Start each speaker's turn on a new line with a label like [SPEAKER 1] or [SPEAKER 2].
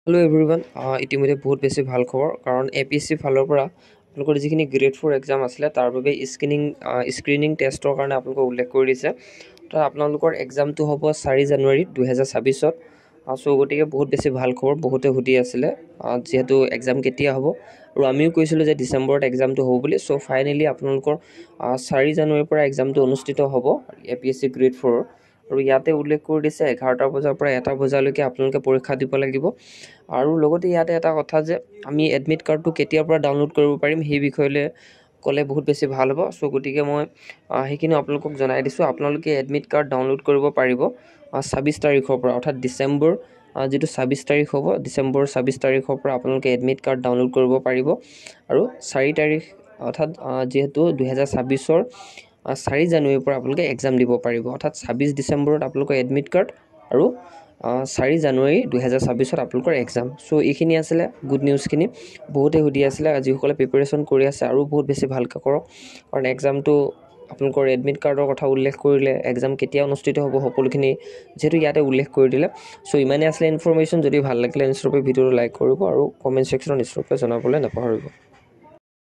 [SPEAKER 1] hello everyone इतिमध्ये बहुत बेसि ভাল खबर कारण एपीएससी फाলৰ পৰা আপোনালোকৰ যিখিনি গ্ৰেড 4 एग्जाम আছিল তাৰ বাবে স্ক্ৰিনিং টেষ্টৰ কাৰণে আপোনালোকক উল্লেখ কৰি দিছে তো আপোনালোকৰ এগ্জামটো হ'ব 4 জানুৱাৰী 2026 ত সো গতিকে বহুত বেছি ভাল খবৰ বহুতে সুধি আছিল যেহেতু এগ্জাম কেতিয়া হ'ব আৰু আমিও কৈছিলো যে ডিসেম্বৰত এগ্জামটো হ'ব বুলি সো ফাইনালি আপোনালোকৰ 4 জানুৱাৰীৰ পৰা এগ্জামটো অনুষ্ঠিত হ'ব এপীএসসি গ্ৰেড 4 আৰু ইয়াতে উল্লেখ কৰি দিছে 11টা বজাৰ পৰা 1টা বজালৈকে আপোনালোকে পৰীক্ষা দিব লাগিব আৰু লগতে ইয়াতে এটা কথা যে আমি এডমিট কাৰ্ডটো কেতিয়াৰ পৰা ডাউনলোড কৰিব পাৰিম সেই বিষয়লৈ ক'লে বহুত বেছি ভাল হ'ব সো গতিকে মই সেইখিনি আপোনালোকক জনাই দিছো আপোনালোকে এডমিট কাৰ্ড ডাউনলোড কৰিব পাৰিব 26 তাৰিখৰ পৰা অৰ্থাৎ ডিসেম্বৰ যেটো 26 তাৰিখ হ'ব ডিসেম্বৰ 26 তাৰিখৰ পৰা আপোনালোকে এডমিট কাৰ্ড ডাউনলোড কৰিব পাৰিব আৰু 4 তাৰিখ অৰ্থাৎ যেহেতু 2026 ৰ 4 জানুৱাৰীৰ পৰা আপোনালোকে এক্সাম দিব পাৰিব অৰ্থাৎ 26 ডিসেম্বৰত আপোনালোকৰ এডমিট কাৰ্ড আৰু 4 জানুৱাৰী 2026 ত আপোনালোকৰ এক্সাম সো এইখিনি আছিল গুড নিউজ খিনি বহুতে হুদি আছিল আজি সকলে প্ৰিপাৰেচন কৰি আছে আৰু বহুত বেছি ভালকৈ কৰক কাৰণ এক্সামটো আপোনালোকৰ এডমিট কাৰ্ডৰ কথা উল্লেখ কৰিলে এক্সাম কেতিয়া অনুষ্ঠিত হ'ব সকলোখিনি যেটো ইয়াতে উল্লেখ কৰি দিলে সো ইমানে আছিল ইনফৰমেশন যদি ভাল লাগিলে নিশ্চয়কৈ ভিডিওটো লাইক কৰিব আৰু কমেন্ট সেকশনত নিশ্চয়কৈ জনাবলৈ নাপাহৰিব